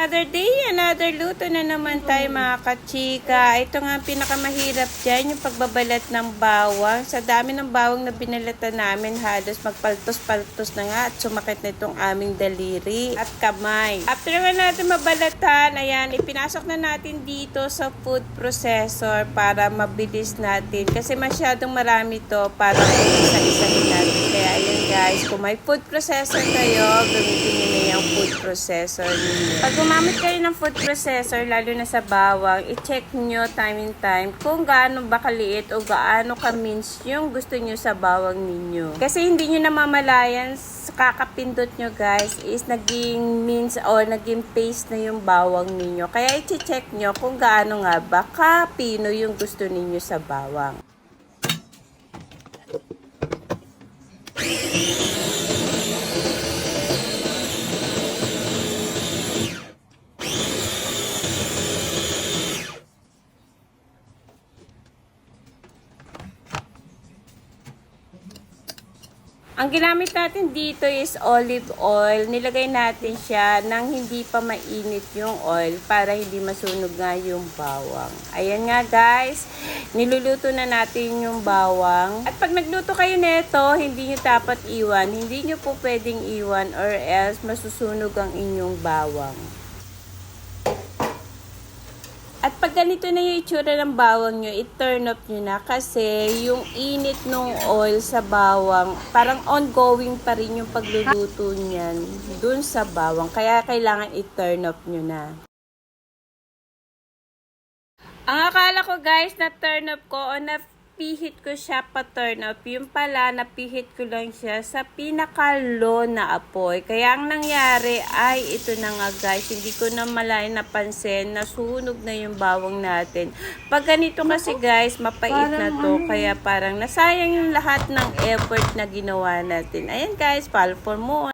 Another day, another luto na naman tayo mga kachika. Ito nga ang pinakamahirap dyan, yung pagbabalat ng bawang. Sa dami ng bawang na binalatan namin, halos magpaltos-paltos na nga at sumakit na itong aming daliri at kamay. After nga natin mabalatan, ayan, ipinasok na natin dito sa food processor para mabilis natin. Kasi masyadong marami to para isa-isahin natin. Kaya ayan guys, kung may food processor kayo, gamitin nyo na yung food processor ninyo. Pag gumamit kayo ng food processor, lalo na sa bawang, i-check nyo time and time kung gaano ba kaliit o gaano ka-mince yung gusto nyo sa bawang ninyo. Kasi hindi nyo namamalayan, kakapindot nyo guys, is naging mince or naging paste na yung bawang ninyo. Kaya i-check nyo kung gaano nga ba ka-pino yung gusto ninyo sa bawang. Ang ginamit natin dito is olive oil. Nilagay natin siya nang hindi pa mainit yung oil para hindi masunog nga yung bawang. Ayan nga guys, niluluto na natin yung bawang. At pag nagluto kayo nito, hindi nyo dapat iwan. Hindi nyo po pwedeng iwan or else masusunog ang inyong bawang. At pag ganito na yung itsura ng bawang nyo, i-turn off nyo na kasi yung init ng oil sa bawang, parang ongoing pa rin yung pagluluto niyan dun sa bawang. Kaya kailangan i-turn off nyo na. Ang akala ko guys na turn off ko o napihit ko siya pa turn off. Yung pala napihit ko lang siya sa pinaka-low na apoy. Kaya ang nangyari ay ito na nga guys. Hindi ko na malayan napansin na sunog na yung bawang natin. Pag ganito kasi guys, mapait na to. Kaya parang nasayang yung lahat ng effort na ginawa natin. Ayan guys, follow for more.